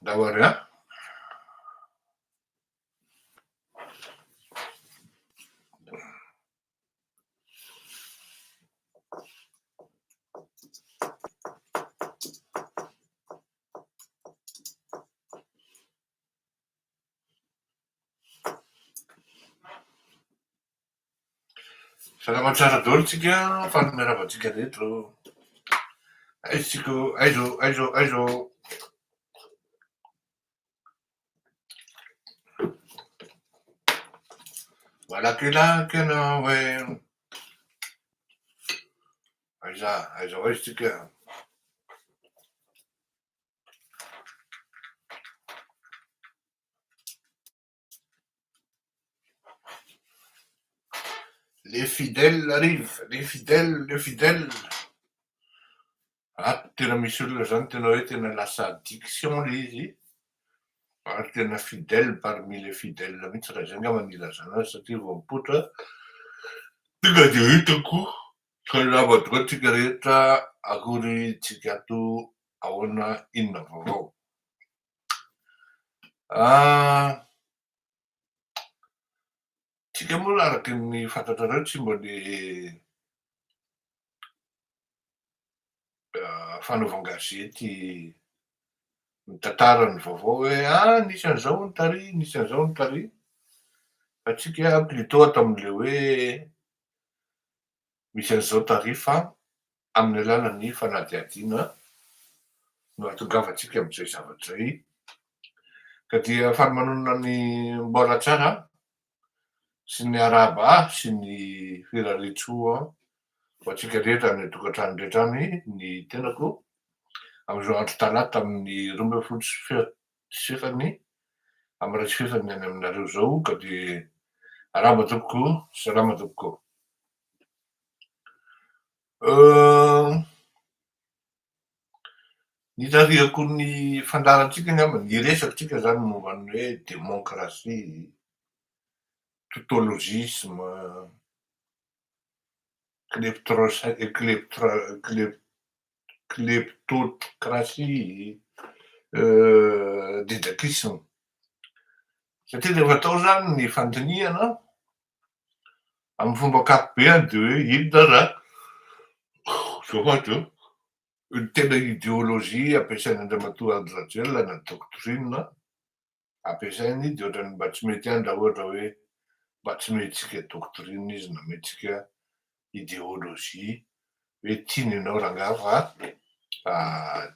Dawaria. Salama tsara daholo tsika, fanomeravantsika reto. Aizo, aizo, aizo, aizo. Malakilaky ianao hoe. Aiza, aizo aizo tsika. Les fidèles arrivent, les fidèles, les fidèles. Tena misy olona zany tena hoe tena lasa addiction le izy. Ary tena fidèle parmi les fidèles mihitsy raha zay angamba no ilazana azy satria vao mipoitra tonga de hitako ka nama tokoa tsika rehetra akory tsika ato ahoana inona vaovao. Tsika moa araky ny fantatrareo tsy mba le fanaovan-gazety mitantara ny vaovao hoe nisy an'izao ny tary, nisy an'izao ny tary. Fa tsika plutôt atao amin'le hoe misy an'izao tary fa amin'ny alalan'ny fanadihadiana no ahatongavantsika amin'izay zavatra zay. Ka dia fanomanona ny mbola tsara sy ny araba sy ny firaretsoa ho antsika rehetra ny tokantrano rehetra any ny tenako amin'izao andro talata amin'ny 12 fefany amin'ny ray sy fefany any aminareo zao ka dia araba tokoa, salama tokoa. Nitarihako ny fandaharantsika angamba ny resakintsika zany momba ny hoe démocratie, tautologisme, kleptocratie, didakisme. Satria rehefa atao zany ny fandinihana amin'ny fomba ankapobeny de hoe inona raha zao ny tena idéologie ampiasainy Andriamatoa Andry Rajoelina na doctrine ampiasainy de ohatrany mba tsy mety any raha ohatra hoe mba tsy mehentsika doctrine izy na mehentsika idéologie hoe tiany ianao rangahy fa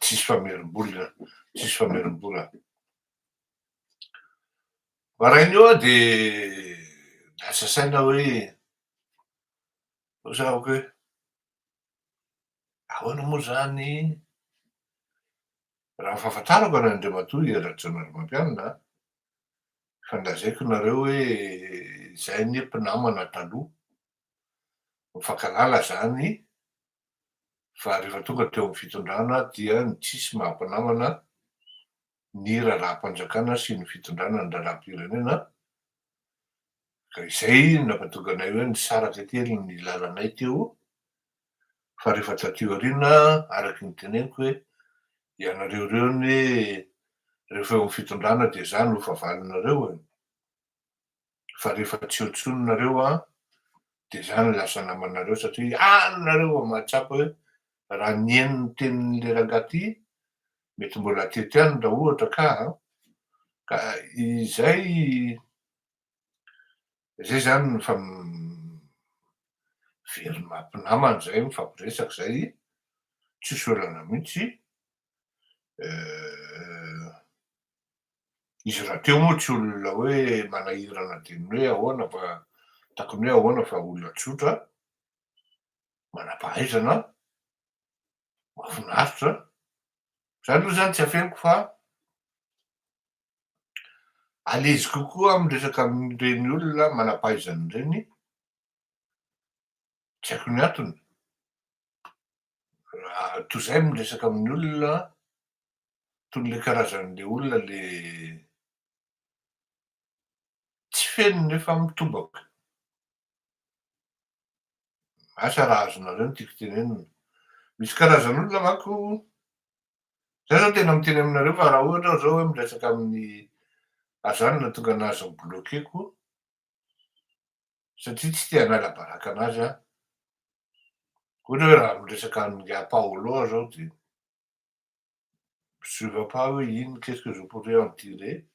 tsisy famerim-bola, tsisy famerim-bola. Maraina eo de lasa saina hoe zahako hoe ahoana moa zany raha ny fahafantarako an'i Andriamatoa Rajaonarimampianina fandazaiko nareo hoe zahay anie mpinamana taloha mifankalala zany fa rehefa tonga teo amin'ny fitondrana dia tsisy maha-mpinamana ny raharaham-panjakana sy ny fitondrana ny raharaham-pirenena ka izay nampahatonga anay hoe nisaraka kely ny lalanay teo fa rehefa taty aoriana araky ny teneniko hoe ianareo reo ny rehefa eo amin'ny fitondrana de zany ho favalinareo fa rehefa tsy eo tsononareo de zany lasa namanareo satria nareo mahatsapa hoe raha nihaino ny tenin'le rangahy ty mety mbola atety any raha ohatra ka izay zany ny very maha-mpinamana zay mifampiresaky zay tsisy olana mihitsy. Izy rahateo moa tsy olona hoe manahirana de ny hoe ahoana fa takony hoe ahoana fa olona tsotra manam-pahaizana mahafinaritra zany aloha zany tsy afeniko fa alezy kokoa miresaka amin'ireny olona manam-pahaizana ireny tsy haiko ny antony toy izay miresaka amin'ny olona toy le karazan'le olona le tsy feno nefa mitobaka. Asa raha azonareo no tiako tenenina. Misy karazan'olona manko Zay zao tena miteny aminareo fa raha ohatra zao hoe miresaka amin'ny azany na tonga anazy bloqueko satria tsy tia hanala baraka anazy a. Ohatra hoe raha miresaka amin'ny Paolo zao de je vois pas hoe ino qu'est-ce que je pourrais en tirer.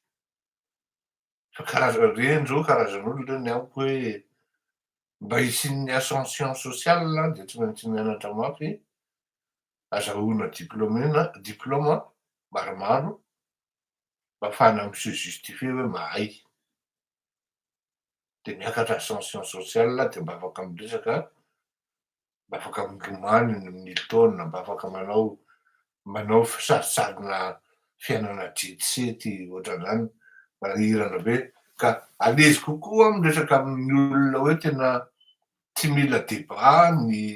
Fa reny zao karazan'olo reny amiko hoe mba hisian'ny ascension sociale de tsy maintsy mianatra mafy, azahoana diplôma maromaro mba ahafahana mise justifie hoe mahay. De miakatra ascension sociale de mba afaka miresaka, mba afaka milomano eny amin'ny taona, mba afaka manao fisaritsarina fiainana jetset ohatran'izany, manahirana be. Ka alezy kokoa miresaka amin'ny olona hoe tena tsy mila débat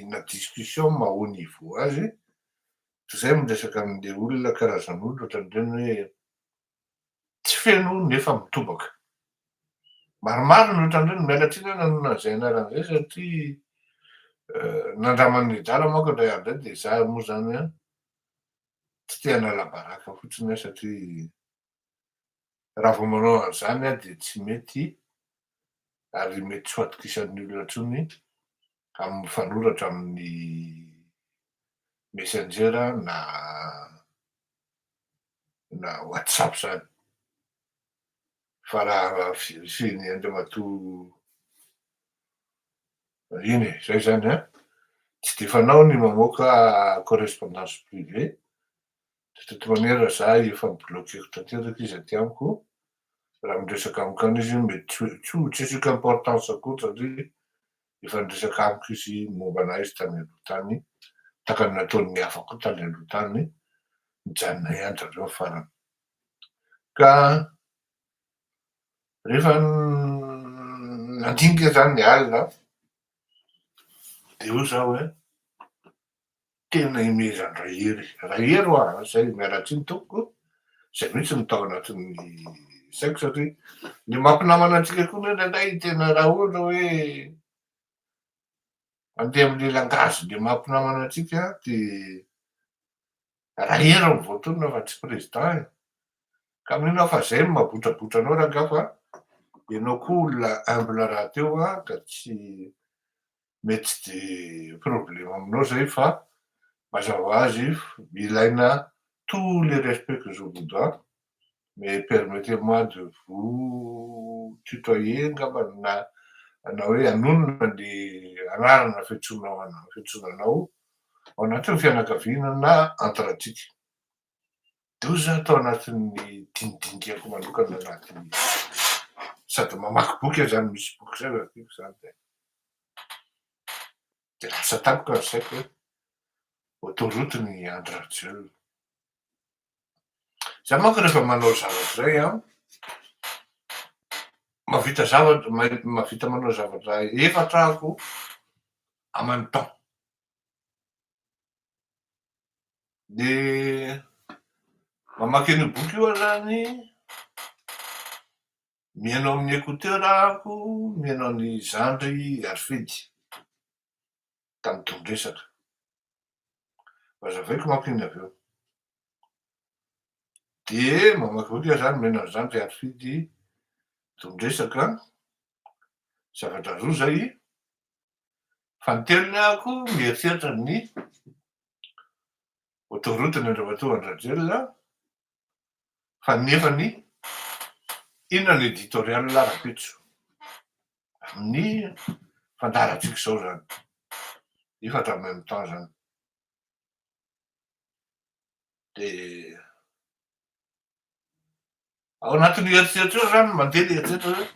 na discussion mahaut niveau azy, toy izay miresaka amin'le olona karazan'olo ohatran'ireny hoe tsy feno nefa mitobaka. Maromaro ny ohatran'ireny, miala tsiny nanona an'izay anaran'izay satria nandraman'ny drala manko indray andray de za moa zany a tsy tia hanala baraka fotsiny aho satria raha vao manao an'izany a de tsy mety ary mety tsy ho atokisan'ny olona intsony amin'ny mifanoratra amin'ny messenger na WhatsApp zany. Fa raha fisian'ny andriamatoa iny e, zay zany a, tsy de fanao ny mamoaka correspondance privée, de toute manière za efa bloqueko tanteraka izy aty amiko, raha miresaka amiko any izy mety tsy asiako importance akory satria efa niresaka amiko izy mombanahy izy tany aloha tany, tahaka ny nataon'ny hafa koa tany aloha tany, nijanona ihany zareo farany. Ka rehefa nandinika zany ny alina de io zaho hoe tena imezany rahery hoaho, zay miala tsiny tompoko, zay mihitsy no tao anatin'ny saiko satria ny mampinamana antsika koa ndraindray tena raha ohatra hoe andeha amin'ny lelangazy de mampinamana antsika de rahery ny voatonona fa tsy président e. Ka mino aho fa zay no mahabotrabotra anao rangaha fa ianao koa olona humble rahateo a ka tsy mety tsy de problème aminao zay fa mazava ho azy ilaina tous les respects que je vous dois, mais permettez-moi de vous tutoyer angamba na hoe anonona le anarana fiantsonanao ao anatin'ny fianakaviana na entre atsika. De io zany tao anatin'ny dinidindiako manokana anaty sady mamaky boky aho zany, misy boky zay vakiko zany de lasa tampoka ny saiko hoe autoroute ny André Rajoelina. Za manko rehefa manao zavatra zay a, mahavita manao zavatra efatra ahako en même temps. De mamaky an'io boky io aho zany, mihaino amin'ny écouteur ahako, mihaino an'i Zandry Arfidy tamy tondresaka, mazavaiko manko iny avy eo. De mamaky boky aho zany mihaino an'i Zandry Arfidy tondresaka, zavatra roa zay, fa ny telony ahako mieritreritra ny autoroute ny andriamatoa Andry Rajoelina, fa ny nefany inona ny éditorial rapetso amin'ny fandaharantsika zao zany, efatra en même temps zany. De ao anatin'ny eritseritra io zany mandeha eritseritra hoe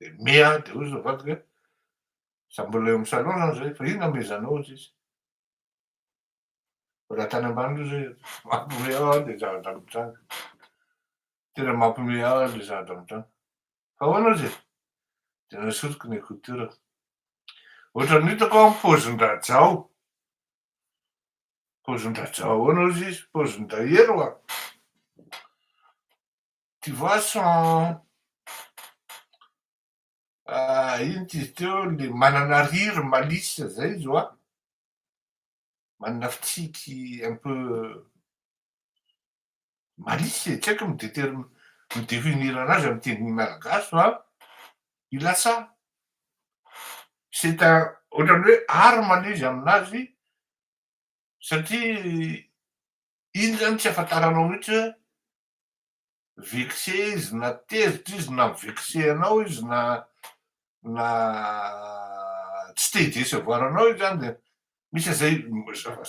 de mea de hoy azafady hoe za mbola eo amin'ny salon zany zay fa ino amezanao ozy izy, raha tany ambany io zay mampiomehy aho de zavatra mitranga, tena mampiomehy aho le zavatra mitranga. Fa ahoana ozy e, de nasoriko ny écouteurako, ohatran'ny hitako ao paozindrajao, paozindrajao ahoana ozy izy, paozindrahery oa, tu vois son ino ty izy teo le manana riry malisa zay izy oa, manana fitsiky un peu malisy tsy haiko midefinir anazy amy teny malagasy fa ilasa c'est un ohatrany hoe arme izy aminazy satria iny zany tsy afantaranao mihitsy hoe vexé izy na tezitra izy na mivexé anao izy na tsy te hidesevoir anao izy zany de misy azay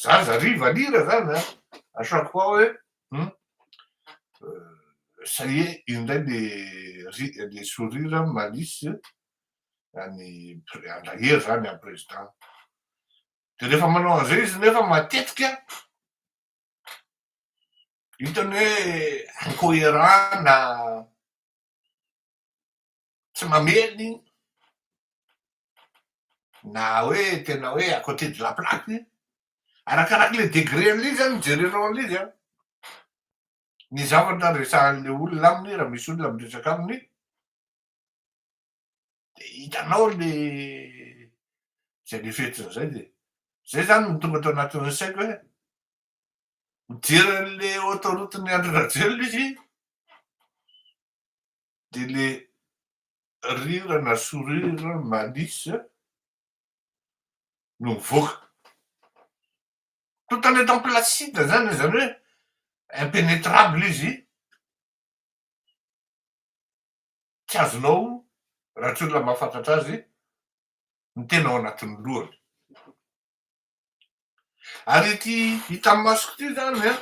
zaza rivalira zany a à chaque fois hoe ça y est iny indray le sourire malisy any alahelo zany amy président de rehefa manao an'izay izy nefa matetika hitany hoe incohérent na tsy mamely na hoe tena hoe à côté de la plaque arakaraky le degré an'ilay zany mijerenao an'ilay izy a ny zavatra resahan'le olona aminy raha misy olona miresaka aminy de hitanao le zay le fetsiny zay de zay zany no tonga tao anatin'ny saiko hoe mijery an'le autoroute-ny Andry Rajoelina izy de le rirana sourire malisy no mivoaka tout en étant placide zany hoe impénétrable izy tsy azonao raha tsy olona mahafantatra azy ny tena ao anatin'ny lohany ary ity hita amy masoko ty zany a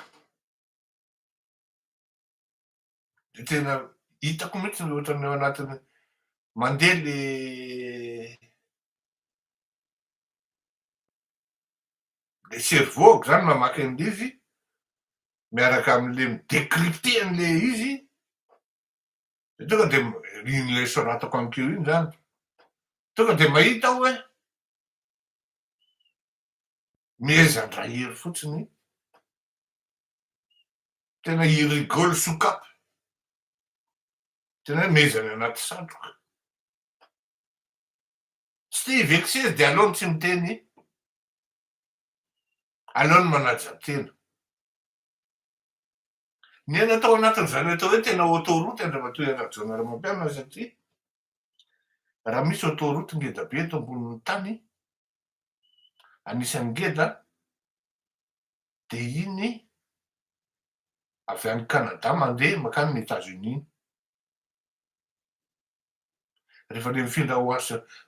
de tena hitako mihitsy ny ohatrany ao anatiny mandeha le cerveau zany mamaky an'le izy miaraka am'le midécrypté an'le izy de tonga de iny le soratako amikeo iny zany tonga de mahita aho hoe mihaizan-draha hery fotsiny tena irigole sokapy tena hoe mezany anaty satroka tsy te hivexé izy de aleony tsy miteny aleony manaja tena ny ena tao anatin'izany atao hoe tena autoroute andramatoa Rajoelina Ramampianina satria raha misy autoroute ngeda be eto ambonin'ny tany anisan'ny ngeda de iny avy any Canada mandeha makany États-Unis rehefa le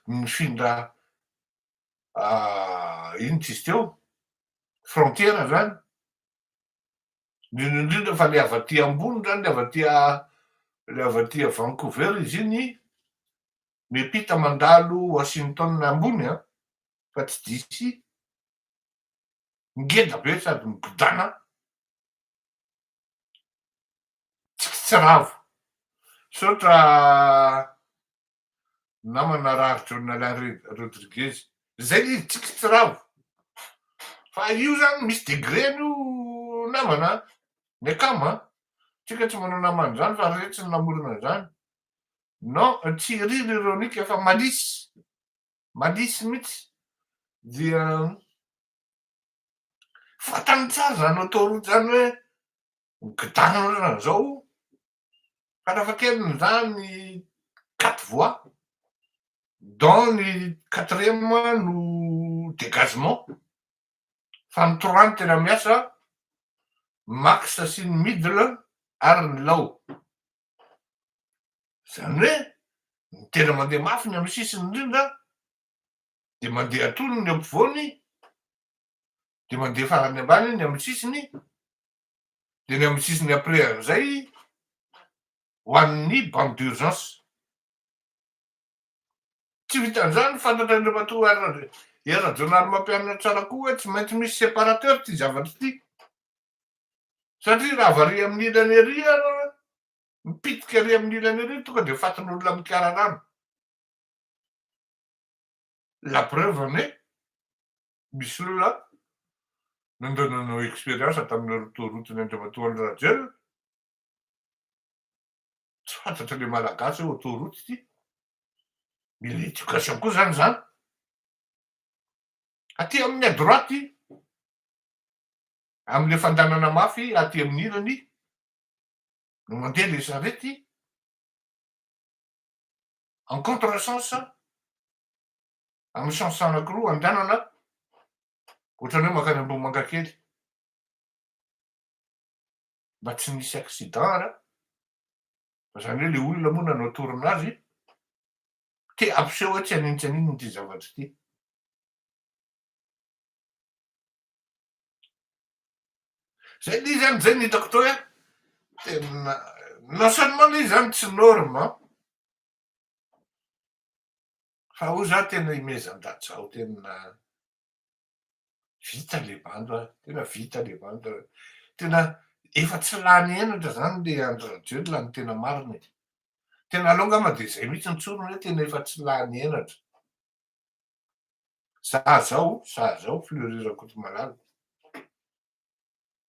mifindra ino tsy izy teo frontiera zany indrindra fa le avy aty ambony zany le avy aty Vancouver izy iny miampita mandalo Washington ambony a fa tsy diso ngeda be sady migodana tsikitsiravo saotra namana Raritra Alain Rodriguez zay le izy tsikitsiravo fa io zany misy degreny io namana ny akama tsika tsy manao namana zany fa retsy ny namorona zany non tsy rire ironika fa malisy mihitsy dia fantany tsara zany autoroute zany hoe migodana zao farafahakeliny zany 4 voies dont ny 4e no dégagement fa ny 3 ny tena miasa max sy ny middle ary ny low zany hoe ny tena mandeha mafy ny amy sisiny indrindra de mandeha atony ny ampovoany de mandeha farany ambany ny amy sisiny de ny amy sisiny après an'izay ho an'ny bande d'urgence tsy vitan'izany fantatra andramatoa Rajoelina Ramampianina tsara koa hoe tsy maintsy misy séparateur ty zavatra ty satria raha vari amin'ny ilany ery mipitika ary amin'ny ilany ery tonga de fatin'olona mikararano la preuve ane misy olona nandao expérience tamin'ny autoroute-ny andramatoan'i Rajoelina tsy fantatra le malagasy hoe autoroute ty mila éducation koa zany aty amin'ny à droite Am'le fandanana mafy aty amin'ilany no mandeha le sarety en contresens amy sens anakiroa andehanana ohatrany hoe mankany Ambohimanga kely mba tsy nisy accident ara fa zany hoe le olona moa nanao tourinazy te ampiseho hoe tsy haninotsaninona ty zavatry ty. Zay lay zany zay nitako tao hoe tena non seulement lay zany tsy norme fa ho za tena imezan-daty zao tena vita le bando tena vita le bando tena efa tsy lany henatra zany le andro radio la ny tena marina tena aleo ngamba de zay mihitsy ny tsorony hoe tena efa tsy lany henatra za zao Fleury Rakotomalala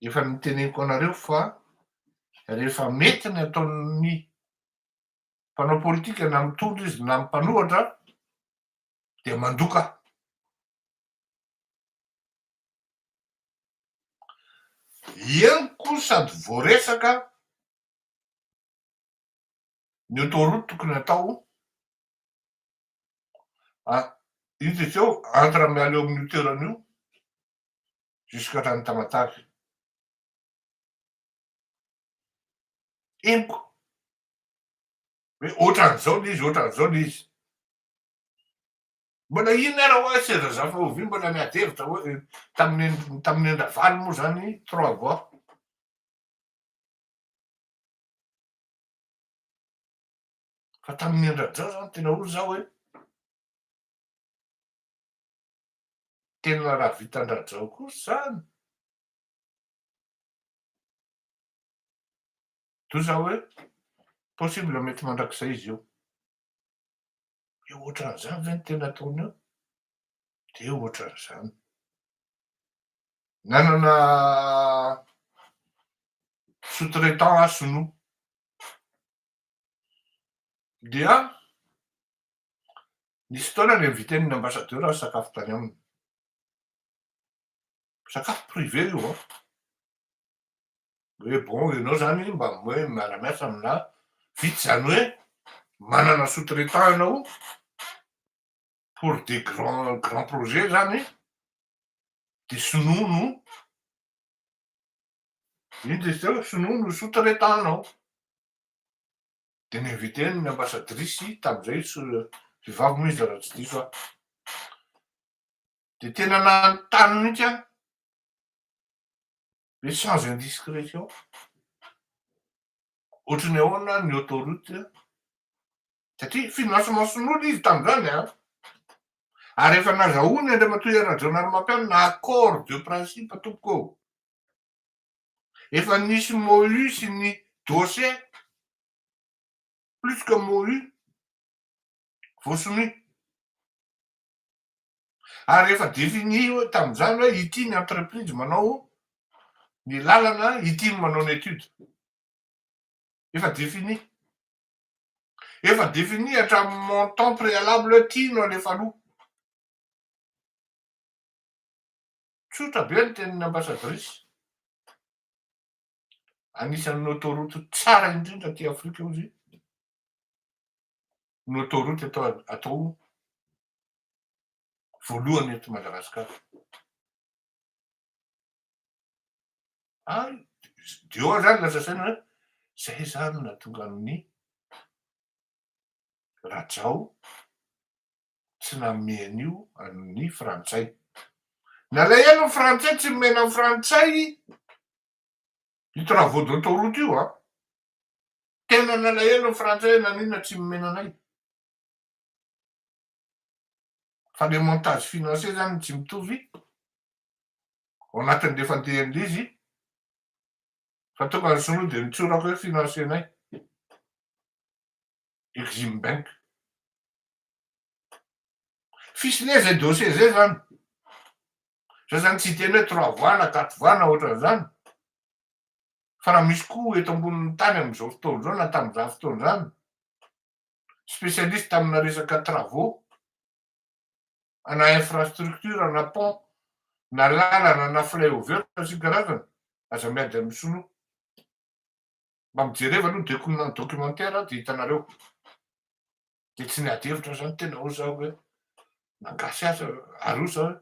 efa niteneniko anareo fa rehefa mety ny ataon'ny mpanao politika na mitondra izy na mpanohatra de mandoka ieniko sady voaresaka ny autoroute tokony atao izy zao entre miala eo amin'io toeran'io jusqu'à hatrany Tamatavy henoko hoe ohatran'izao le izy ohatran'izao le izy mbola ino ara hoa seza za fa ovy mbola miady hevitra hoe tamin'ny endra valy moa zany 3 voix fa tamin'ny endra-drao zany tena olo zao hoe tena raha vitan-dradrao kosa zany toy za hoe possible mety mandrakizay izy io ohatran'izany ve ny tena ataony eo de ohatran'izany nanana sous-traitant Sinoa dia nisy taona le inviten'ny ambassadeur sakafo tany aminy sakafo privé io hoe bon ianao zany mba hoe miara-miasa amina vitsy zany hoe manana sous-traitant ianao pour des grands projets zany de Sinoa no ino de zao Sinoa no sous-traitant-nao de ninviten'ny ambassadrisy tam'izay vehivavy moa izy raha tsy diso de tena nanontany mihitsy a hoe sans indiscrétion ohatrany ahoana ny autoroute satria financement Sinoa le izy tam'zany ary efa nazahoany Andriamatoa Rajaonarimampianina accord de principe tompoko efa nisy MOU sy ny dossier plus que MOU voasiny ary efa défini tam'zany hoe ity ny entreprise manao ny lalana ity ny manao ny étude efa défini hatramin'ny montant préalable ty no alefa aloha tsotra be ny tenin'ny ambassadrisy anisan'ny autoroute tsara indrindra ty Afrika io izy ny autoroute atao voalohany eto Madagasikara deo zany lasasaina hoe zay zany nahatonga amin'ny Rajao tsy namen'io amin'ny frantsay nalay elo ny frantsay tsy nomena ny frantsay i travaux d'autoroute io tena nalay elo ny frantsay naninona tsy nomena anay fa le montage financier zany tsy mitovy ao anatin'le fandehan'le izy fa tonga ny Sinoa de nitsorako hoe finansienay Exim Bank ficelé zay dossier zay zany za zany tsy teny hoe 3 voix na 4 voix na ohatran'izany fa raha misy koa eto ambonin'ny tany am'izao fotoana zao na tam'izany fotoana zany spécialiste amina resaka travaux ana infrastructure ana pont na lalana na flyover sy karazana aza miady amin'ny soloa mba mijereva aloha de documentaire de hitanareo de tsy niady hevitra zany tena ho zaho hoe nangasy asa aro zao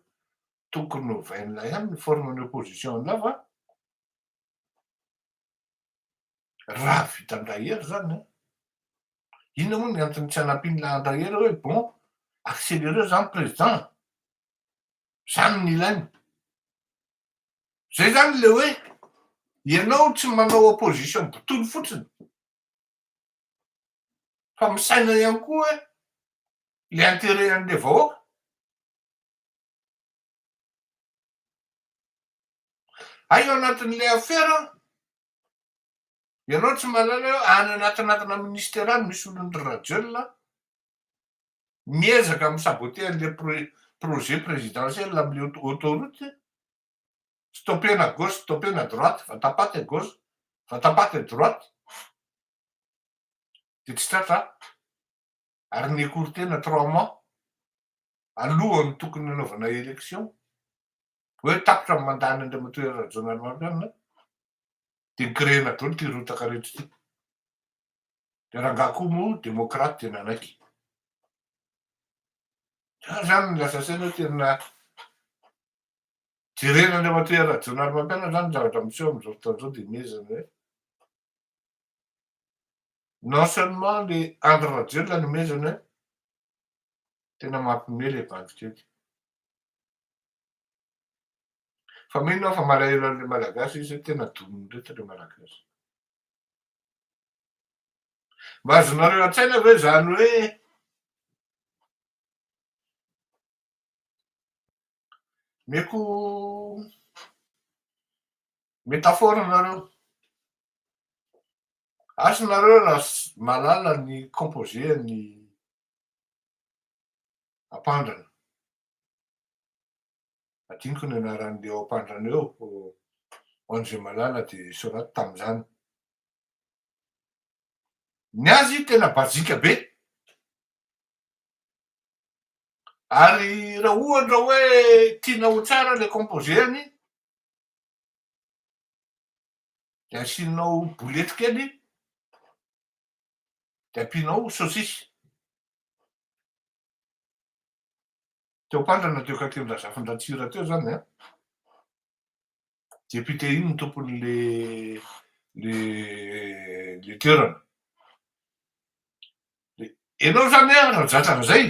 tokony ovain'ilay ihany ny forme ny opposition lava raha vita andrahery zany inona moa ny antony tsy anampin'ilay andrahery hoe bon accéléré zany président zany ny ilainy zay zany le hoe ianao tsy manao opposition botolo fotsiny fa misaina ihany koa hoe le intérêt an'le vahoaka ay ao anatin'le affaire ianao tsy malala hoe any anatinatina ministeraly misy olon'ny radiol miezaka misaboter an'le projet présidentiel am'le autoroute stoppena à gauche stoppena à droite vatapaty à gauche vatapaty à droite de tsy tratra ary niecourtena 3 mois alohany tokony anaovana élection hoe tapotra ny mandany andre matoera rajonary mampianina de créena dolo ty rotaka rehetra ty de rangakoa moa démocrate de nanaiky zany ny lasa saina hoe tena jerena andre matoera rajonary mampianina zany zavatra miseho am'izao fotoan'izao de miezana hoe non seulement le andro radiol ny mezana hoe tena mampime le bandikety fa mino aho fa malahelo an'le malagasy izy hoe tena dominy rehetra le malagasy mba azonareo an-tsaina hoe zany hoe meko métaphore nareo asonareo raha malala ny composé ny ampandrana adiniko ny anaran'le ao ampandrana eo hoan'izay malala de soraty tam'izany ny azy tena bazika be ary raha ohatra hoe tiana ho tsara le composé-ny de asianao bolety kely de ampianao saosisy teo ampandrana teo kaken'la zafin-dratsira teo zany de piteiny ny tompon'le toerana ianao zany raha zatrana zay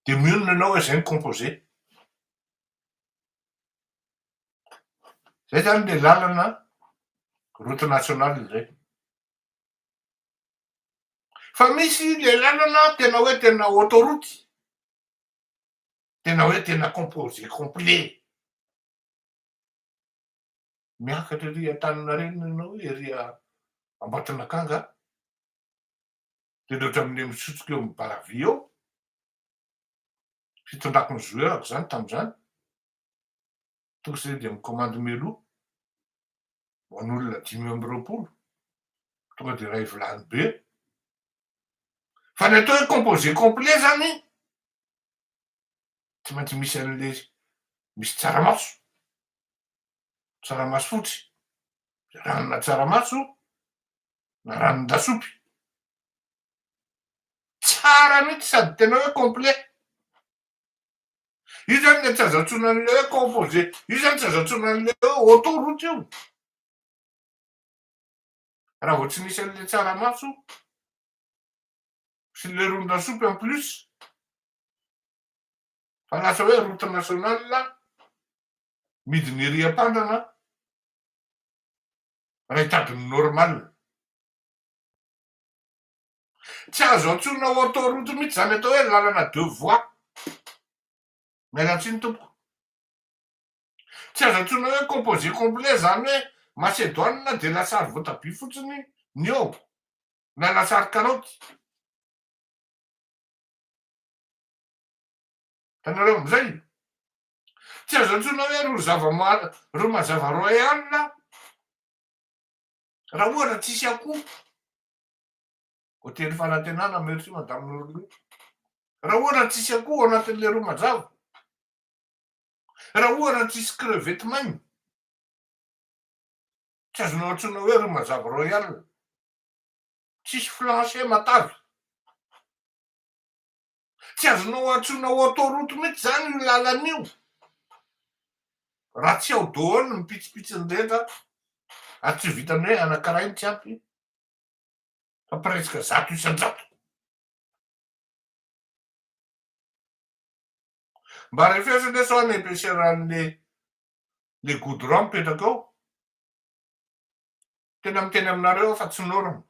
de mionona anao hoe zay ny composé zay zany le lalana route nationale zay fa misy le lalana tena hoe tena autoroute tena hoe tena composé complet miakatra ery Antaninarenina ianao ery Ambatonakanga de loatra amin'le misotroka eo amin'ny baravy eo fitondrako ny joueurako zany tam'izany tonga zay de mikomandy melo ho an'olona 520 tonga de ray vilany be fa ny atao hoe composé complet zany tsy maintsy misy an'le misy tsaramaso fotsy ranona tsaramaso na ranon-dasopy tsara mihitsy sady tena hoe complet io zany le tsy azo antsoina an'le hoe composé io zany tsy azo antsoina an'le hoe autoroute io raha vao tsy nisy an'le tsaramaso sy le ronon-dasopy en plus fa lasa hoe route nationale midiny ery ampandrana raha hitadiny normal tsy azo antsoina autoroute mihitsy zany atao hoe lalana deux voies mialatsiny tompoko tsy azo antsoina hoe composé complet zany hoe macédoine de lasary voatabia fotsiny ny eo na lasary karoty tanareo am'izay tsy azo antsoina hoe ro mazava royal raha ohatra tsisy akoho hotely fanantenana merci madame Norlo raha ohatra tsisy akoho anatin'le ro mazava Raha ohatra tsisy crevette maigny, tsy azonao antsoina hoe ry mazava royal, tsisy flancher matavy, tsy azonao antsoina autoroute mihitsy zany io lalan'io. Raha tsy ao daholo ny pitsipitsin-drindra, ary tsy vitany hoe anankiray tsy ampy, fa presque 100 isan-jato. Mba rehefa lay sao an'épaisseuran'le goudron mipetraka ao, tena miteny aminareo fa tsy norme.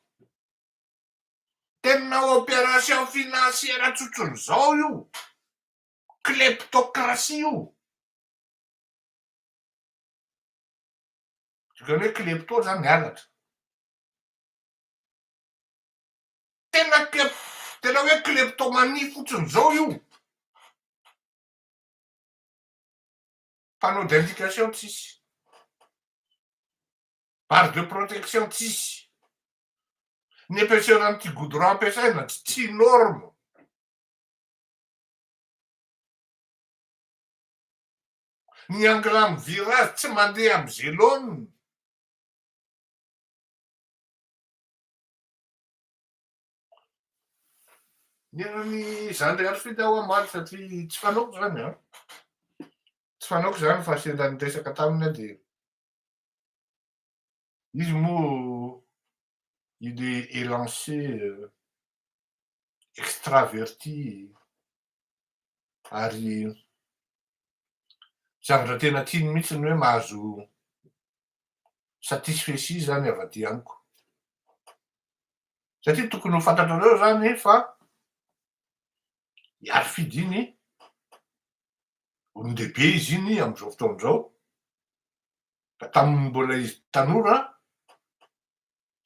Tena opération financière tsotron'izao io, kleptocratie io. Dikan'ny hoe klepto zany mianatra. Tena hoe kleptomanie fotsiny zao io. Panneau d'indication tsisy, barre de protection tsisy, ny épaisseuran'ity goudron ampiasaina tsy norme. Ny angle amy virage tsy mandeha amy zélone. Ny zany rehetra fita ao amaly satria tsy fanaoko zany a. Tsy fanaoko zany fa sendan'ny resaka taminy de izy moa il est élancé, extraverti, ary zavatra tena tiany mihitsy ny hoe mahazo satisfecit zany avy aty amiko. Satria tokony ho fantatrareo zany fa hiaro-fidy iny olon-dehibe izy iny am'izao fotoan'izao, ka taminy mbola izy tanora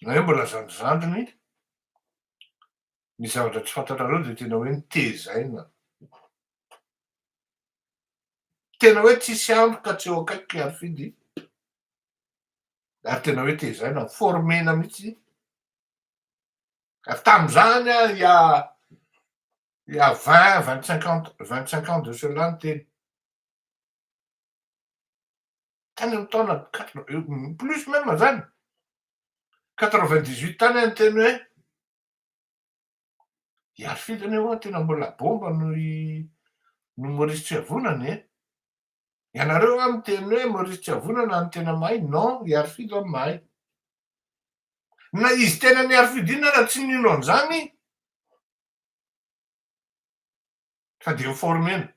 na hoe mbola zandrizandriny, ny zavatra tsy fantatrareo de tena hoe nitezaina. Tena hoe tsisy andro ka tsy eo akaiky hiaro-fidy, ary tena hoe tezaina, formena mihitsy. Ary tam'izany a il y a 25 ans de cela ny teny. Tany amin'ny taona plus même zany, 98 tany ny teny hoe hiaro-fidy anie tena mbola bomba no Maurice Tsiavonana e. Ianareo a miteny hoe Maurice Tsiavonana ny tena mahay, non, hiaro-fidy ao mahay. Na izy tena niaro-fidy iny raha tsy nino an'izany, fa de formena.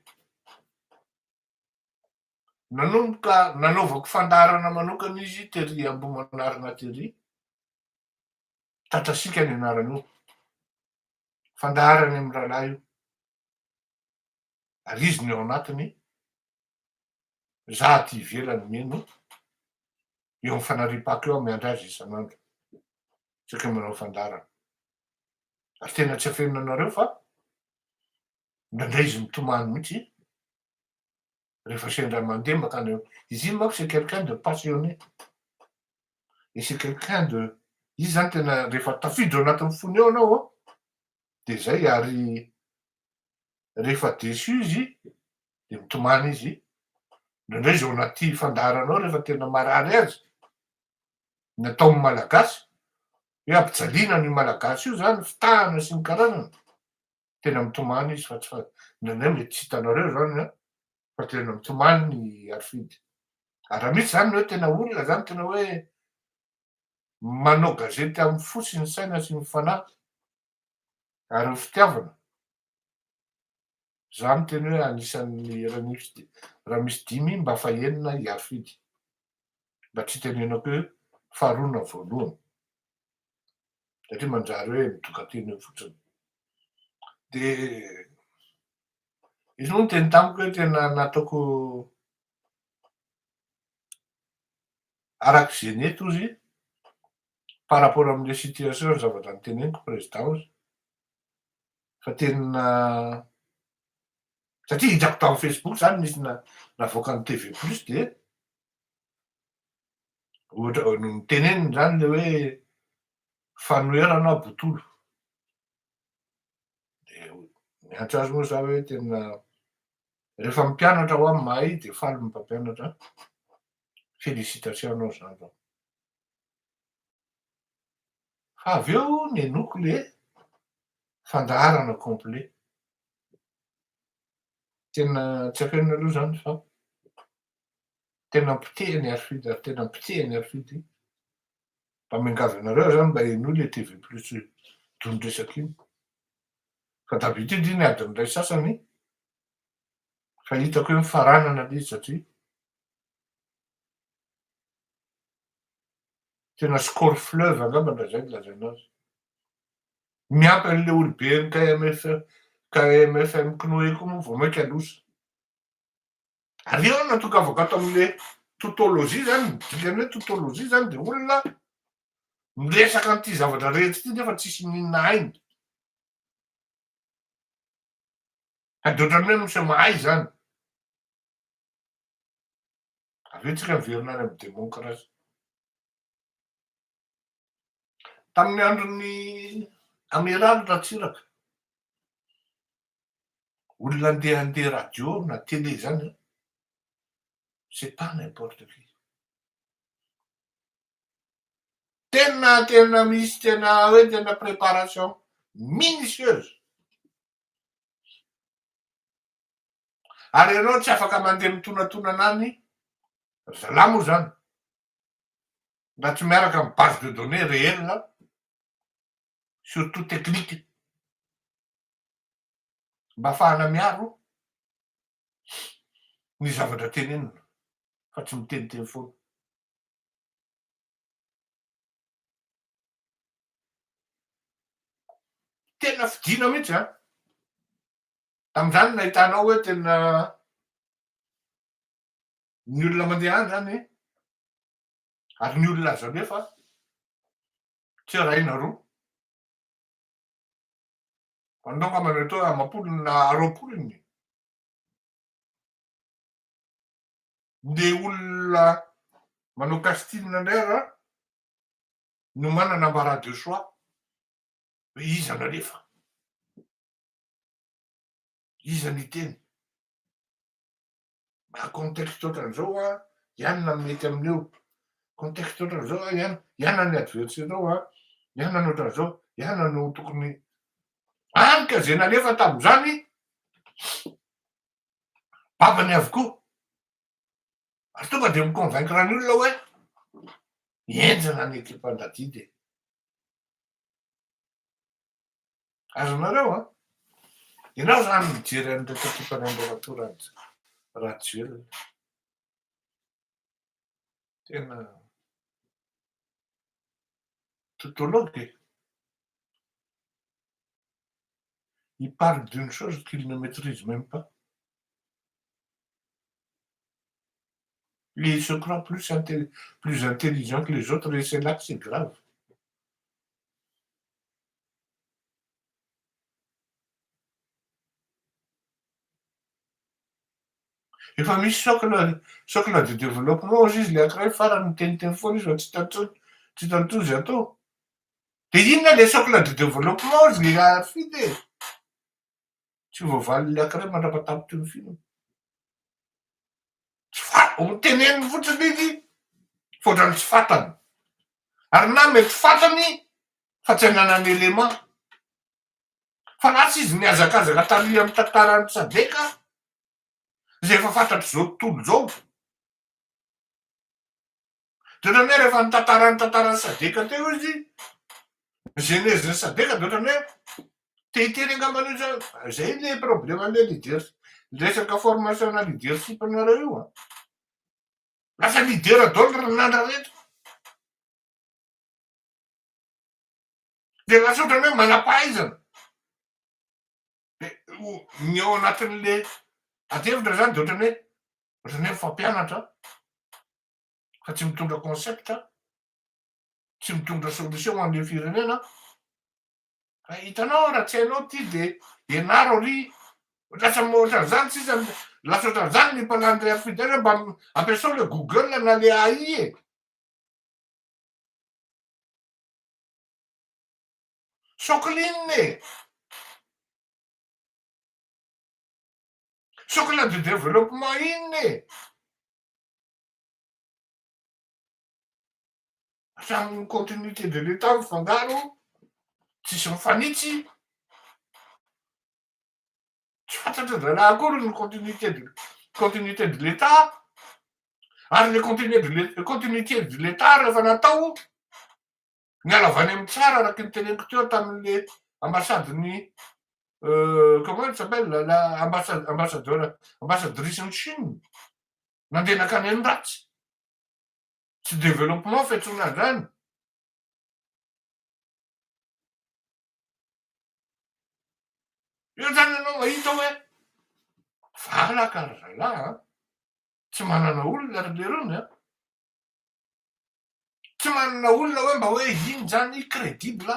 Nanomboka nanaovako fandarana manokana izy tery Ambohimanarina tery, Tatrasika ny anarany io, fandaharany amy rahalahy io. Ary izy ny ao anatiny, za aty ivelany mino, eo amy fanariam-pako eo miandry azy isan'andro, saika manao fandarana. Ary tena tsy afenina anareo fa indraindray izy mitomany mihitsy, rehefa sendra mandeha makany eo. Izy iny manko c'est quelqu'un de passionné, et c'est quelqu'un de, izy zany tena rehefa tafiditra ao anatin'ny fony eo anao de zay. Ary rehefa déçu izy de mitomany izy, indraindray izy ao anaty fandaharana ao rehefa tena marary azy, ny ataony malagasy hoe ampijaliana ny malagasy io zany, fitahana sy ny karazany, tena mitomany izy fa tsy indraindray mety tsy hitanareo zany a, fa tena mitomany ny hiaro-fidy. Ary raha misy zany hoe tena olona zany tena hoe manao gazety amy fo sy ny saina sy ny fanahy ary ny fitiavana, za miteny hoe anisan'ny raha misy 5 mba fa enina hiaro-fidy, mba tsy tenenako hoe faharoa na voalohany, satria manjary hoe midoka-teny eo fotsiny. De izy moa niteny tamiko hoe tena nataoko arak'izay neto izy par rapport am'le situation ny zavatra noteneniko président ozy, fa tena satria hitako tamy Facebook zany misy navoaka ny TV plus de ohatra no niteneniny zany le hoe fanoherana botolo. De miantso azy moa za hoe tena Rehefa mampianatra ho amin'ny mahay de faly ny mpampianatra. Félicitations anao zany zao. Fa avy eo nenoko le fandaharana complet. Tena tsy afeno aloha zany fa tena ampitehiny arifety ary tena ampitehiny arifety. Mba miangavy anareo zany mba heno le TV plus tony resaka iny. Fa davita edy iny adiny ray sasany fa hitako hoe mifaranana le izy satria tena score fleuve angamba zay lazaina azy. Miampy an'le olobe KMFM Knoe koa moa vao maika losa. Ary io natokavako ato amin'le tautologie zany, dikany hoe tautologie zany de olona miresaka an'ity zavatra rehetra ity nefa tsisy ninona ainy. Ka de ohatrany hoe misy mahay zany. Avy eo tsika miverina any amin'ny démocratie. Tamin'ny andron'ny Amiral Ratsiraka, olona handeha radio na télé zany, c'est pas n'importe qui. Tena misy tena hoe tena préparation minutieuse. Ary ianao tsy afaka mandeha mitonatona any zalahy moa zany. Raha tsy miaraka amin'ny base de données réelle, surtout technique. Mba ahafahana miaro ny zavatra tenenina fa tsy miteniteny foana. Tena fidina mihitsy a. Tamin'izany nahitanao hoe tena ny olona mandeha any zany ary ny olona azo alefa tsy raina roa. Andao angamba mety hoe amapolo na roapolo iny. De olona manao casting indray no manana embarras de choix hoe iza no alefa, iza no hiteny. Contexte ohatran'izao ianona mety amin'io, contexte ohatran'izao ianona ny adversaire-nao ianona ny ohatran'izao, ianona no tokony any ka zay nalefa tam'zany babany avokoa. Ary tonga de mi-convaincre ny olona hoe hienjana ny ekipa andadidy e. Azonareo ianao zany mijery an'reto ekipany Andriamatora Rajoelina. Tena tautologue. Il parle d'une chose qu'il ne maîtrise même pas. Et il se croit plus intelligent que les autres et c'est là que c'est grave. Efa misy socle de développement izy le ankiray farany miteniteny foana izy fa tsy tantozy atao. De inona le socle de développement izy le arifity e. Tsy voavaly le ankiray mandrapatapitry ny film. Teneniny fotsiny izy fa ohatrany tsy fantany. Ary na mety fantany fa tsy hananany élément. Fa ratsy izy niazakazaka taria amin'ny tantarany Sadeka zay efa fantatry zao tontolo zao. De ohatrany hoe rehefa nitantarany Sadeka teo izy, genèse ny Sadeka de ohatrany hoe te-hiteny angambany io zany. Zay le probleman'le resaka formation na leadership anareo io lasa leader daholo ranandra rehetra. De lasa ohatrany hoe manam-pahaizana. De ny ao anatin'le atevitra zany de ohatrany hoe mifampianatra fa tsy mitondra concept, tsy mitondra solution an'le firenena. Fa hitanao raha tsy hainao ty de ianaro ary lasa ohatran'izany sisa lasa ohatran'izany ny mpagnano arifety mba ampiasao le Google na le AI e. Socle inona e. Chocolat de développement iny e. Samyny continuité de l'État mifangaro, tsisy mifanitsy. Tsy fantatra zalahy akory ny continuité de l'État. Ary le continuité de l'État rehefa natao nialavany amin'ny tsara araky ny teneniko teo tamin'le ambasadiny comment il s'appelle la ambassadrice ny Chine nandeha nakany any ratsy. Tsy développement fiantsoana an'izany. Io zany ianao mahita hoe valaka ry zalahy an, tsy manana olona ry lerony an, tsy manana olona hoe mba hoe iny zany crédible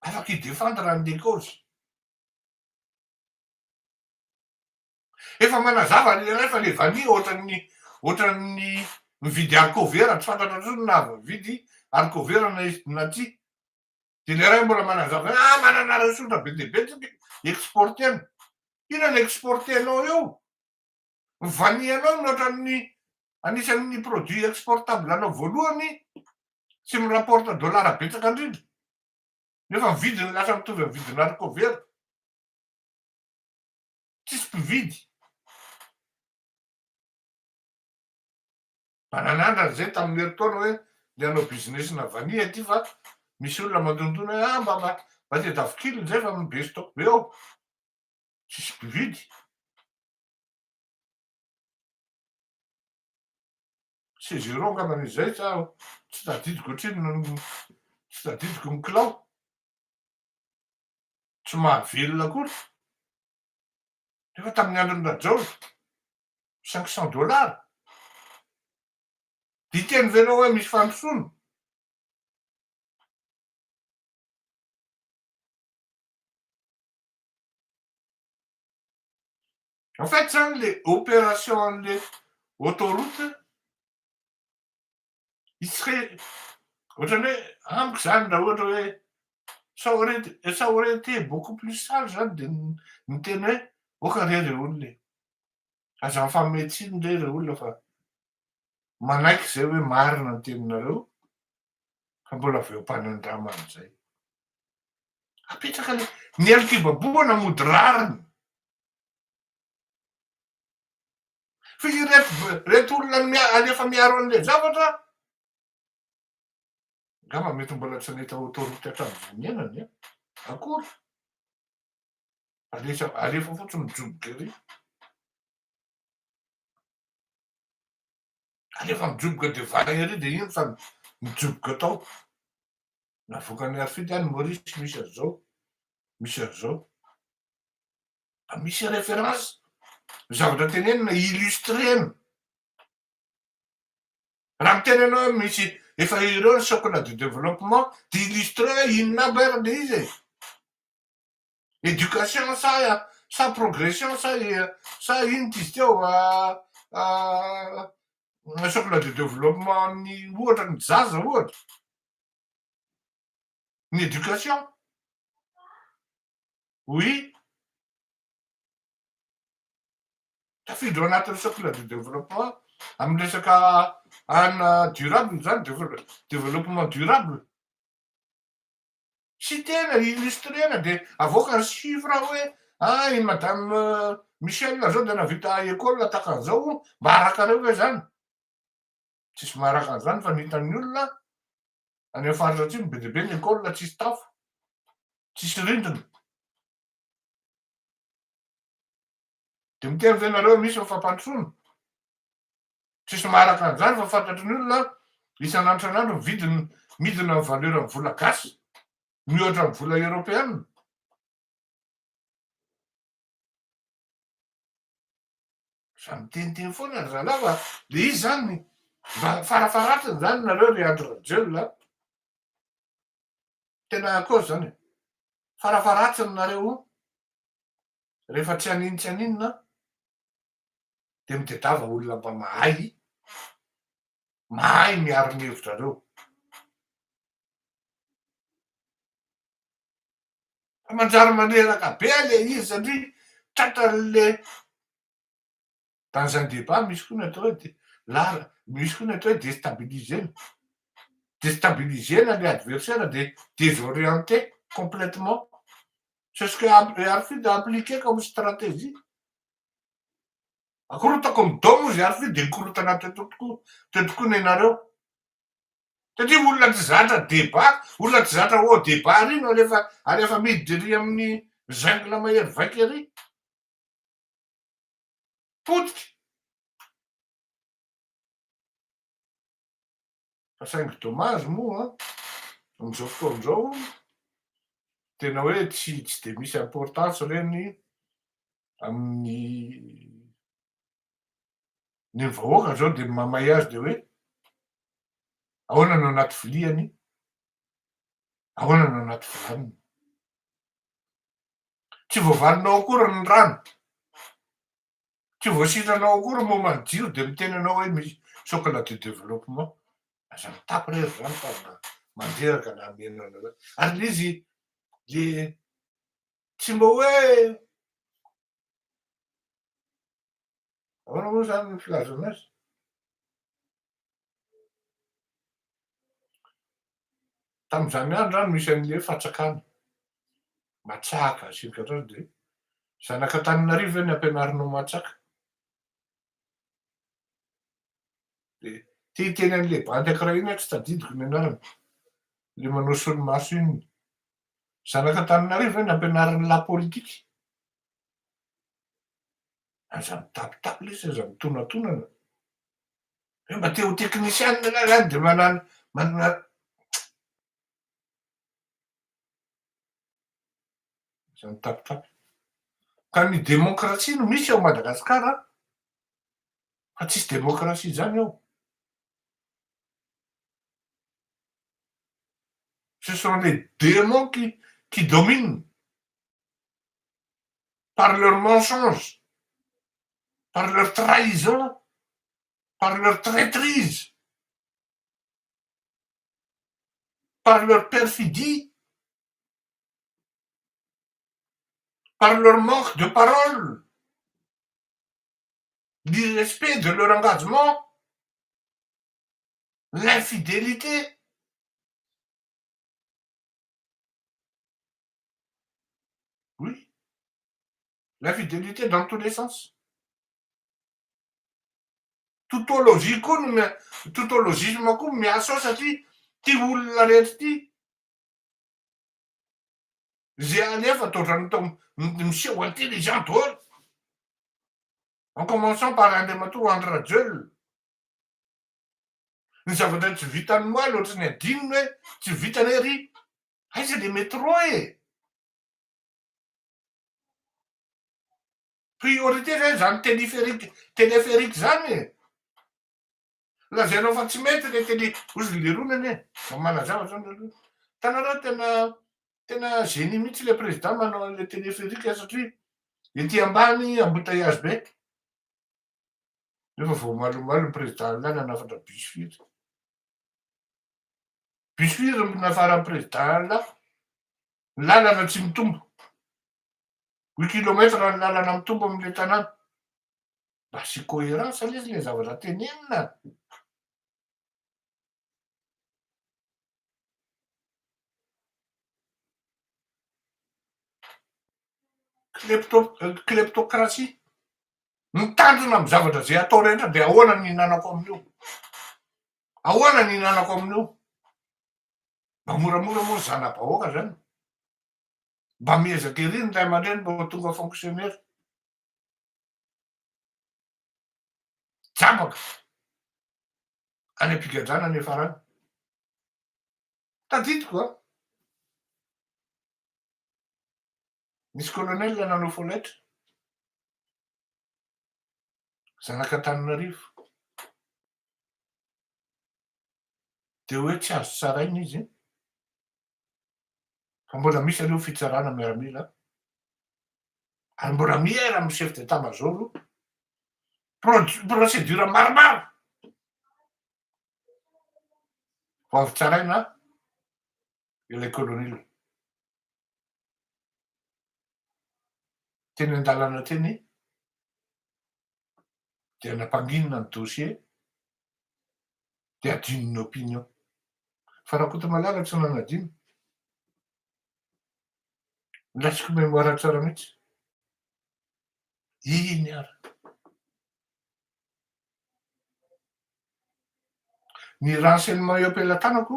afaka hidefendre an'le cause. Efa manazava rehefa le vania ohatran'ny mividy haricot-vera, tsy fantatra intsony na mividy haricot-vera na ty. De le ray mbola manazava manana resota be dia be tsika exportena. Ina ny exportenao eo? Ny vanianao no ohatran'ny anisan'ny produit exportable anao voalohany sy mirapporte dolara betsaka indrindra. Nefa ny vidiny lasa mitovy amin'ny vidiny haricot-vera. Tsisy mpividy. Mananandra zay tamin'ny herintaona hoe le hanao business na vania ty fa misy olona mandondona hoe mba tedavokiliny zay fa be stock be ao. Tsisy mpividy. C'est zéro angambany izay sa tsy tadidiko ohatrino tsy tadidiko ny kilao. Tsy mahavelona akory. Nefa tamin'ny andron'ny Rajao 500 dollars. Diteny venao hoe misy fandrosoana. En fait zany le opération an'le autoroute il serait ohatrany hoe amiko zany raha ohatra hoe ça aurait été beaucoup plus sage zany de miteny hoe okare re olona e. Aza mifamehtsiny ndray re olona fa manaiky zay hoe marina ny teninareo fa mbola vao mpanandrama an'izay. Apetraka le ny elitibaboana mody rariny. Fa reto olona alefa miaro an'le zavatra angamba mety mbola tsy nahita autoroute hatramin'ny vonienany a. Akory? Alefa fotsiny mijoboka ery. Alefa mijoboka devant ery de iny fa mijoboka tao. Navoaka ny Arifity any Maurice misy an'izao. Misy an'izao. Misy référence zavatra tenenina illustrena. Raha miteny ianao hoe misy efa ireo ny chocolat de développement de illustre hoe inona aby ary le izy e. Éducation sa progression sa ino ty izy teo chocolat de développement ny ohatra ny zaza ohatra. Ny éducation. Oui. Tafiditra ao anatin'ny chocolat de développement amin'ny resaka ana durable zany développement durable. Sy tena illustrena de avoaka ny chiffre hoe madame Michel zao de navita école tahaka an'izao mba arakareo ve zany. Tsisy maharaka an'izany fa nitan'ny olona any amin'ny faritra atsimo be dia be ny école tsisy tafo, tsisy rindrina. De miteny venareo misy mifampandrosoana. Tsisy maharaka an'izany fa fantatry ny olona isan'andro isan'andro midina ny valeur amin'ny vola gasy mihoatra amin'ny vola européenne. Samy teniteny foana ry zalahy fa le izy zany mba farafaratsiny zany nareo ry Andry Rajoelina. Tena akory zany e. Farafaratsiny nareo rehefa tsy aninona de mitedava olona mba mahay miaro ny hevitrareo. Fa manjary maneraka be le izy satria tratran'le dans un débat misy koa ny atao hoe misy koa ny atao hoe déstabilisena le adversaire de désorienté complètement. C'est ce que arifide a appliqué comme stratégie. Akorotako midômo izy arifide de nikorotana teto tokoa ianareo. Satria olona tsy zatra débat, olona tsy zatra au débat ary no alefa miditra ery amin'ny jungle mahery vaika ery. Potika. Fa saingy dommage moa am'izao fotoan'izao tena hoe tsy de misy importance reny amin'ny ny vahoaka zao de mamay azy de hoe ahoana no anaty viliany, ahoana no anaty vilaniny. Tsy voavalinao akory ny rano, tsy voasitranao akory momba ny jiro de miteny anao hoe misy chocolat de développement. Aza mitapy rery zany fa mandreraka na menana ary le izy le tsy mba hoe ahoana moa zany ny filaza anazy, tam'izany andro zany misy an'le fatsakana matsaka sy ny karazany de zanak'Antananarivo ve ny ampianarinao matsaka de ty hiteny an'le bandy ankiray iny tsy tadidiko ny anarany le manao solomaso iny. Zanak'Antananarivo ve ny ampianariny la politique. Aza mitapitapy lesy aza mitonatonana hoe mba te ho technicien zany de manana aza mitapitapy. Ka ny démocratie no misy ao Madagasikara fa tsisy démocratie zany ao. Ce sont les démons qui dominent par leurs mensonges, par leur trahison, par leur traîtrise, par leur perfidie, par leur manque de parole, l'irrespect de leur engagement, l'infidélité. Oui, l'infidélité dans tous les sens. Tutologisme koa miasa ao satria ty olona rehetra ty zay alefa tao miseho intelligent daholo. En commençant par Andriamatoa Andry Rajoelina. Ny zavatra tsy vitany moaly ohatrany adinony hoe tsy vitany ery. Aiza le métro e? Priorité zany zany téléphérique zany e. Lazainao fa tsy mety le ozy lironany e. Manazava zany le tanareo tena génie mihitsy le président manao an'le téléphérique satria ety ambany embouteillage be. Nefa vao malomalo ny président lany hanafatra bus firy. Bus firy nafaran'ny président la lalana tsy mitombo. 8 kilomètre ny lalana mitombo amin'le tanàna. Mba sy cohérence lesy le zavatra tenenina. Kleptocratie. Mitandrina amin'ny zavatra zay atao rehetra de ahoana ny hinanako amin'io? Ahoana ny hinanako amin'io? Mba moramora moa ny zana-bahoaka zany. Mba miezaky ery ny ray aman-dreny mba tonga fonctionnaire. Jabaka any am-pigadrana ny farany. Tadidiko a. Misy colonel nanao folaitra. Zanak'Antananarivo. De hoe tsy azo tsaraina izy. Fa mbola misy aleo fitsarana miaramila. Ary mbola miera amin'ny chef d'état-major. Procédure maromaro. Vao avy tsaraina ilay colonel. teny an-dalana teny dia nampanginona ny dossier dia adinony opinion. Fa raha Kotomalala tsy nanadino, latsaka mémoire tsara mihitsy. Iny ary. Ny renseignement eo am-pelantanako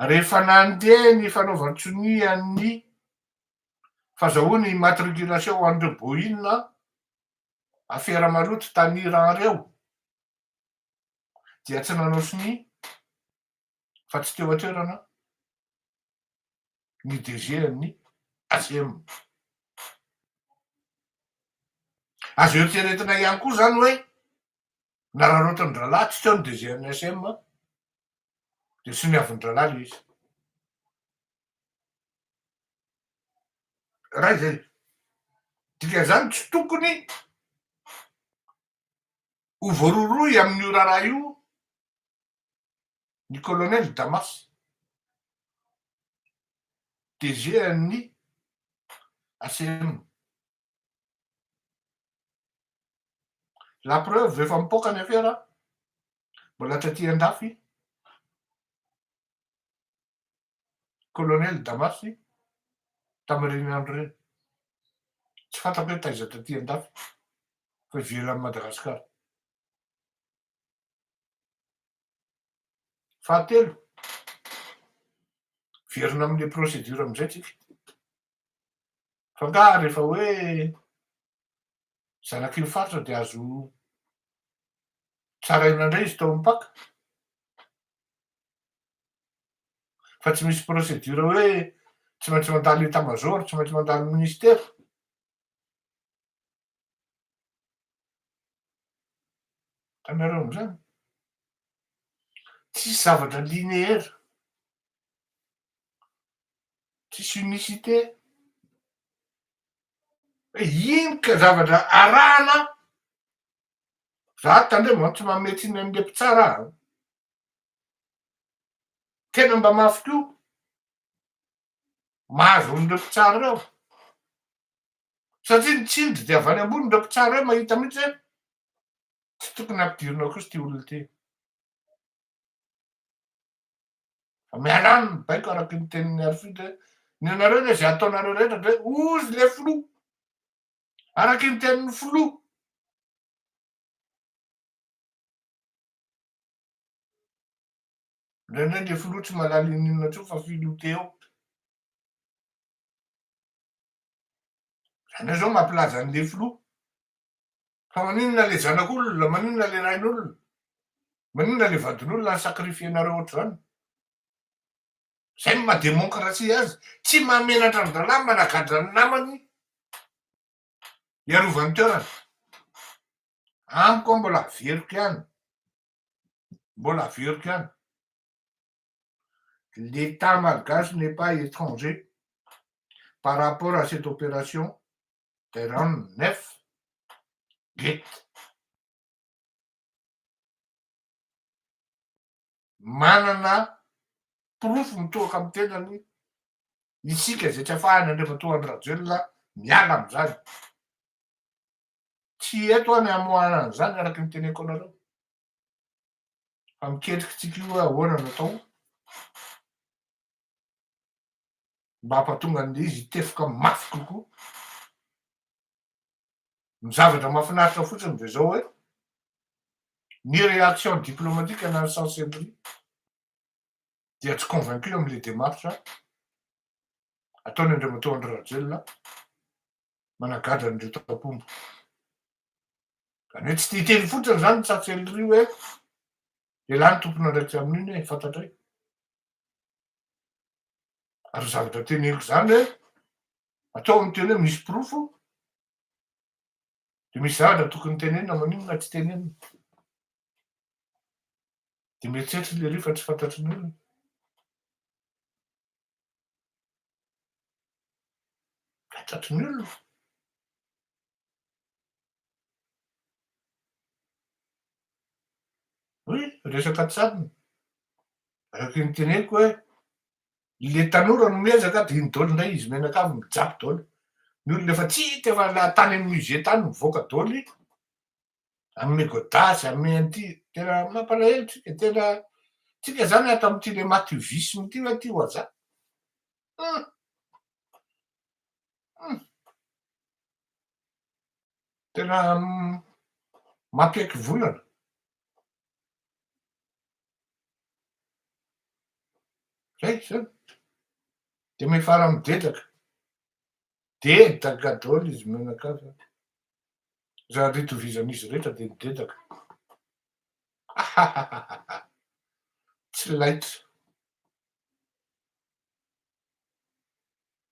rehefa nandeha ny fanaovan-tsonian'ny fahazahoany matriculation ho an'ireo boina afera maloto tany Iran reo dia tsy nanao soni fa tsy teo an-toerana ny DG ny ACM. Azo eritreretina ihany koa zany hoe nararotiny dralahy tsy teo ny DG ny ACM dia soniaviny dralahy le izy. Raha izay dikan'izany tsy tokony ho voaroroy amin'io raharaha io ny colonel Damas DG ny ACM. La preuve efa mipoaka ny afera mbola taty andafy colonel Damas tamin'ireny andro ireny. Tsy fantako hoe taiza taty andafy fa ivelan'i Madagasikara. Fahatelo, verina amin'le procédure amin'izay tsika. Fa nga rehefa hoe zanak'io faritra dia azo tsaraina indray izy tao mipaka. Fa tsy misy procédure hoe tsy maintsy mandalo état-major, tsy maintsy mandalo ministère. Tanareo amin'izany. Tsisy zavatra linéaire, tsisy unicité. Ino ka zavatra arahana za tandremo manko tsy mametsy iny an'le mpitsara aho. Tena mba mafy koa mahazo an'ireo mpitsara ireo satria ny tsindry dia avy any ambony ireo mpitsara eo mahita mihitsy hoe tsy tokony ampidirina kosa ty olona ty. Fa miala any ny baiko araky ny tenin'ny Arifindra ny anareo le zay ataonareo rehetra de ozy le flou araky ny tenin'ny flou. Indrindray le flou tsy mahalala inona teo fa filote eo. Zany zao mampilaza an'le flou. Fa maninona le zanak'olona, maninona le rain'olona, maninona le vadin'olona ny sakrifienareo ohatr'izany. Zay ny maha-démocratie azy. Tsy mahamenatra ny dralahy managadra ny namany iarovany toerana. Amiko mbola averiko ihany. Mbola averiko ihany. L'État malgache n'est pas étranger par rapport à cette opération Terran 9 Gate. Manana proof mitoaka amin'ny tenany isika izay tsy afahany andrefatoa any Rajoelina miala amin'izany. Tsy eto any hamoahana an'izany araky ny teneko anareo. Fa miketrikitsika io hoe ahoana natao mba hampatonga an'le izy tefoka mafy kokoa. Ny zavatra mahafinaritra fotsiny dia zao hoe ny réaction diplomatique ana chancellerie dia tsy convaincu amin'le démarche ataony andriamatoa Andry Rajoelina managadra an'ireo tampombo. Zany hoe tsy te hiteny fotsiny zany ny chancellerie hoe lehilahy ny tompony andraikitra amin'iny hoe fantatray. Ary zavatra teneniko zany hoe atao amin'ny teny hoe misy profo dia misy zavatra tokony tenenina maninona tsy tenenina. Dia mieritreritra le rifa tsy fantatry ny olona. Fantatry ny olona. Oy, resaka tsadiny. Araky ny teneniko hoe le tanora no miezaka dia iny daoly indray izy menakavy mijabo daoly. Ny olona efa tsy hita efa la tany amin'ny musée tany mivoaka daholo amy godasy amy an'ity tena mampalahelo tsika tena tsika zany ato am'ty le matiovisme ty va ty ho aza tena mampiaiky volana zay zany de mifara midedaka daholo izy menakavy za ritovizan'izy rehetra de midedaka tsy laitra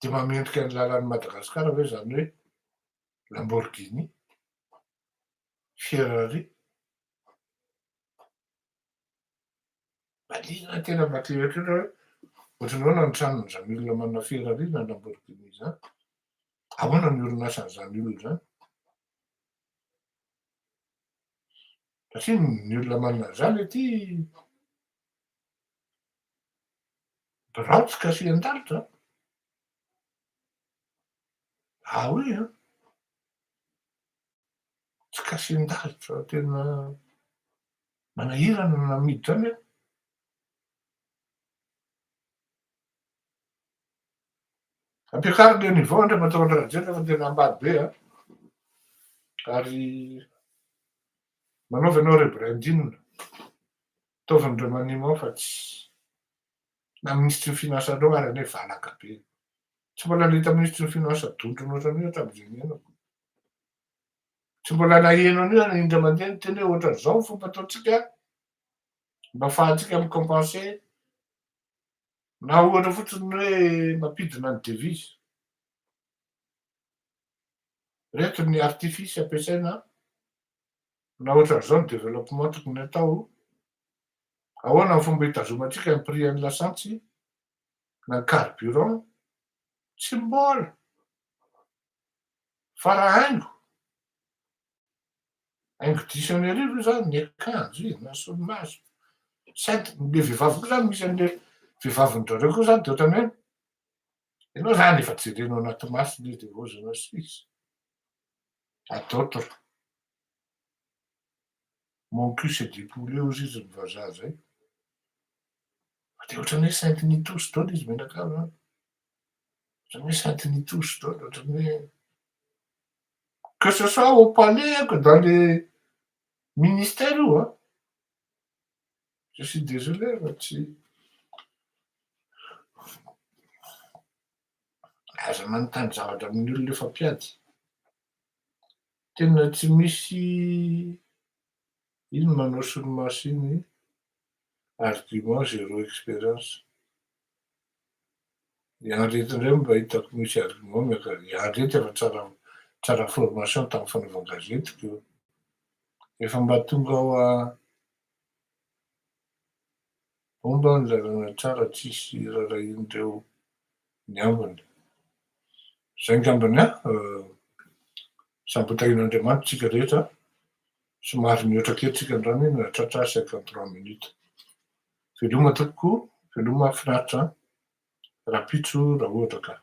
de mamendrika ny lalan'ny Madagasikara hoe zany hoe Lamborghini, Ferrari, maninona tena mahateratra hoe ohatrany hoe nanontranon'zany olona manana Ferrari na Lamborghini zany ahoana ny orinasan'zany olona zany satria ny olona manana zany aty birao tsy kasihan-dalitra oui tsy kasihan-dalitra tena manahirana namiditra any ampiakariny le niveau ndray mataon'ny rajeta fa tena ambady be ary manaova anao rebranding ataovandreo manimo fa tsy na ministry ny finance anao ary ane valaka be tsy mbola nahita ministry ny finance dontrony ohatran'io hatramin'izay enako tsy mbola naheno an'io any indray mandeha ny teny hoe ohatran'izao ny fomba ataotsika mba ahafahantsika micompense na ohatra fotsiny hoe mampidina ny devise reto ny artifisy ampiasaina na ohatran'izao ny développement tokony atao ahoana ny fomba hitazomantsika ny prix an'ny lasantsy na ny carburant tsy mbola fa raha haingo dictionnaire io zany ny akanjo izy na solomaso sainty le vehivavy koa zany misy an'le vehivavin-drareo koa zany de ohatrany hoe ianao zany efa jerenao anaty masina izy de vozana suisse à d'autres mon cul c'est du poulet hozy izy ny vazaha zay de ohatrany hoe sainte nitosy daholo izy menakavy ohatrany hoe sainte nitosy daholo ohatrany hoe que ce soit au palais que dans les ministères io je suis désolé fa tsy aza manontany zavatra amin'ny olona efa mpiady tena tsy misy ino manao solomaso iny argument zéro expérience ianrety indray mba hitako misy argument ianrety efa tsara formation tamin'ny fanaovan-gazetiko efa mba tonga ao omba ny lalana tsara tsisy rarahindreo ny ambiny zay ngambany sambotahion'Andriamanitra tsika rehetra somary mihoatra kely tsika androany na tratra 53 minutes veloma tokoa veloma mahafinaritra rapitso raha ohatra ka